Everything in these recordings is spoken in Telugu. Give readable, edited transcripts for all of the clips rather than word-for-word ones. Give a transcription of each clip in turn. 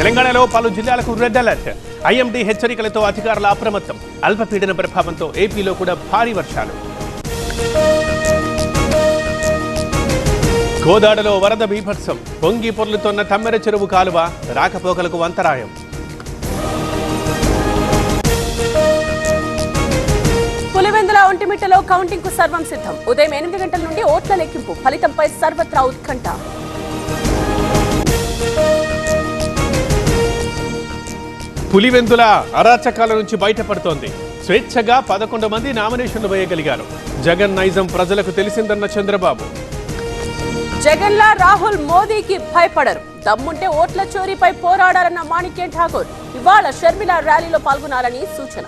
తెలంగాణలో పలు జిల్లాలకు రెడ్ అలర్ట్. ఐఎండీ హెచ్చరికలతో అధికారుల అప్రమత్తం. అల్పపీడన ప్రభావంతో ఏపీలో కూడా భారీ వర్షాలు. గోదాడలో వరద బీభత్సం. పొంగి పొర్లుతోన్న తమ్మెర చెరువు కాలువ. రాకపోకలకు అంతరాయం. పులివెందుల ఒంటిమిట్టలో కౌంటింగ్ కు సర్వం సిద్ధం. ఉదయం 8 గంటల నుండి ఓట్ల లెక్కింపు. ఫలితంపై సర్వత్రా ఉత్కంఠ. పులివెందుల అరాచకాల నుంచి బయటపడుతోంది. స్వేచ్ఛగా 11 మంది నామినేషన్లు వేయగలిగారు. జగన్ నైజం ప్రజలకు తెలిసిందన్న చంద్రబాబు. జగన్లా రాహుల్ మోదీకి భయపడరు. దమ్ముంటే ఓట్ల చోరీపై పోరాడాలన్న మాణిక్యం ఠాకూర్. ఇవాళ షర్మిల ర్యాలీలో పాల్గొనాలని సూచన.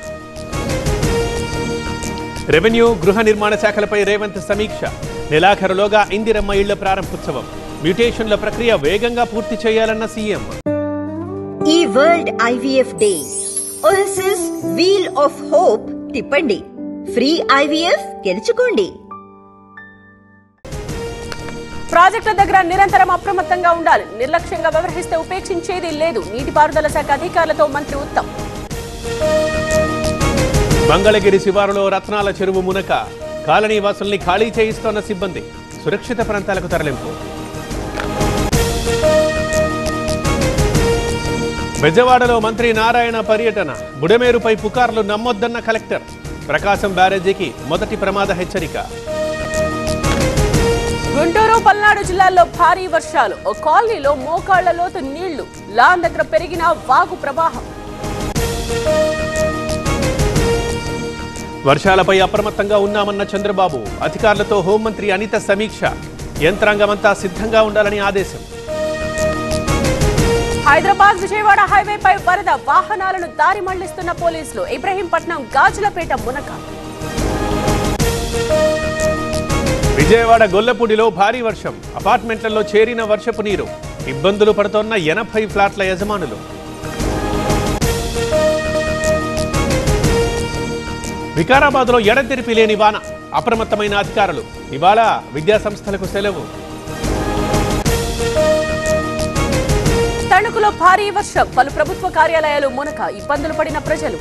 రెవెన్యూ గృహ నిర్మాణ శాఖలపై రేవంత్ సమీక్ష. నెలాఖరులోగా ఇందిరమ్మ ఇళ్ల ప్రారంభోత్సవం. మ్యూటేషన్ల ప్రక్రియ వేగంగా పూర్తి చేయాలన్న సీఎం. ఈ world IVF day OSS wheel of hope తిప్పండి. ఫ్రీ ఐవీఎఫ్ గెలుచుకోండి. ప్రాజెక్టుల దగ్గర నిరంతరం అప్రమత్తంగా ఉండాలి. నిర్లక్ష్యంగా వ్యవహరిస్తే ఉపేక్షించేది లేదు. నీటిపారుదల శాఖ అధికారులతో మంత్రి ఉత్తమ్. మంగళగిరి శివారులో రత్నాల చెరువు మునక. కాలనీ వాసుల్ని ఖాళీ చేయిస్తోన్న సిబ్బంది. సురక్షిత ప్రాంతాలకు తరలింపు. బెజవాడలో మంత్రి నారాయణ పర్యటన. బుడమేరుపై పుకార్లు నమ్మొద్దన్న కలెక్టర్. ప్రకాశం బ్యారేజీకి మొదటి ప్రమాద హెచ్చరిక. గుంటూరు పల్నాడు జిల్లాల్లో భారీ వర్షాలు. ఓ కాలనీలో మోకాళ్ల లోతు నీళ్లు. లాన్ దగ్గర పెరిగిన వాగు ప్రవాహం. వర్షాలపై అప్రమత్తంగా ఉన్నామన్న చంద్రబాబు. అధికారులతో హోంమంత్రి అనిత సమీక్ష. యంత్రాంగమంతా సిద్ధంగా ఉండాలని ఆదేశం. హైదరాబాద్ విజయవాడ హైవేపై వరద. వాహనాలను దారి మళ్లిస్తున్న పోలీసులు. ఇబ్రహీంపట్నం గాజులపేట మునక. విజయవాడ గొల్లపూడిలో భారీ వర్షం. అపార్ట్మెంట్లలో చేరిన వర్షపు నీరు. ఇబ్బందులు పడుతోన్న 80 ఫ్లాట్ల యజమానులు. వికారాబాద్లో ఎడతెరిపి లేని వాన. అప్రమత్తమైన అధికారులు. ఇవాళ విద్యాసంస్థలకు సెలవు. తణుకులో భారీ వర్షం. పలు ప్రభుత్వ కార్యాలయాలు మునక. ఇబ్బందులు పడిన ప్రజలు.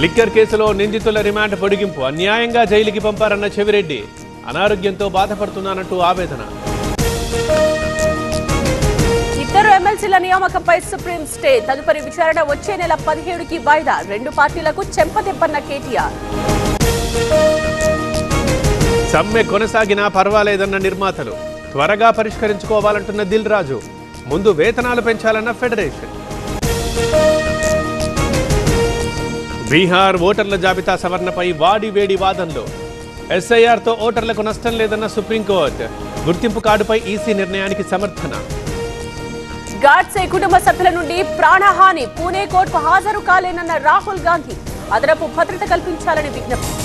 లిక్కర్ కేసులో నిందితుల రిమాండ్ పొడిగింపు. అన్యాయంగా జైలుకి పంపారన్న చెవిరెడ్డి. అనారోగ్యంతో బాధపడుతున్నానంటూ ఆవేదన. ఇద్దరు ఎమ్మెల్సీల నియామకంపై సుప్రీం స్టే. తదుపరి విచారణ వచ్చే నెల 17కి వాయిదా. 2 పార్టీలకు చెంపదెబ్బన్న కేటీఆర్. సమ్మె కొనసాగినా పర్వాలేదన్న నిర్మాతలు. త్వరగా పరిష్కరించుకోవాలంటున్న దిల్ రాజు. ముందు వేతనాలు పెంచాలన్న ఫెడరేషన్. బీహార్ ఓటర్ల జాబితా సవరణపై వాడివేడి వాదనలు. ఎస్ఐఆర్తో ఓటర్లకు నష్టం లేదన్న సుప్రీంకోర్టు. గుర్తింపు కార్డుపై ఈసీ నిర్ణయానికి సమర్థన. గాడ్సే కుటుంబ సభ్యుల నుండి ప్రాణహాని. పూణే కోర్టుకు హాజరు కాలేనన్న రాహుల్ గాంధీ. అదనపు భద్రత కల్పించాలని విజ్ఞప్తి.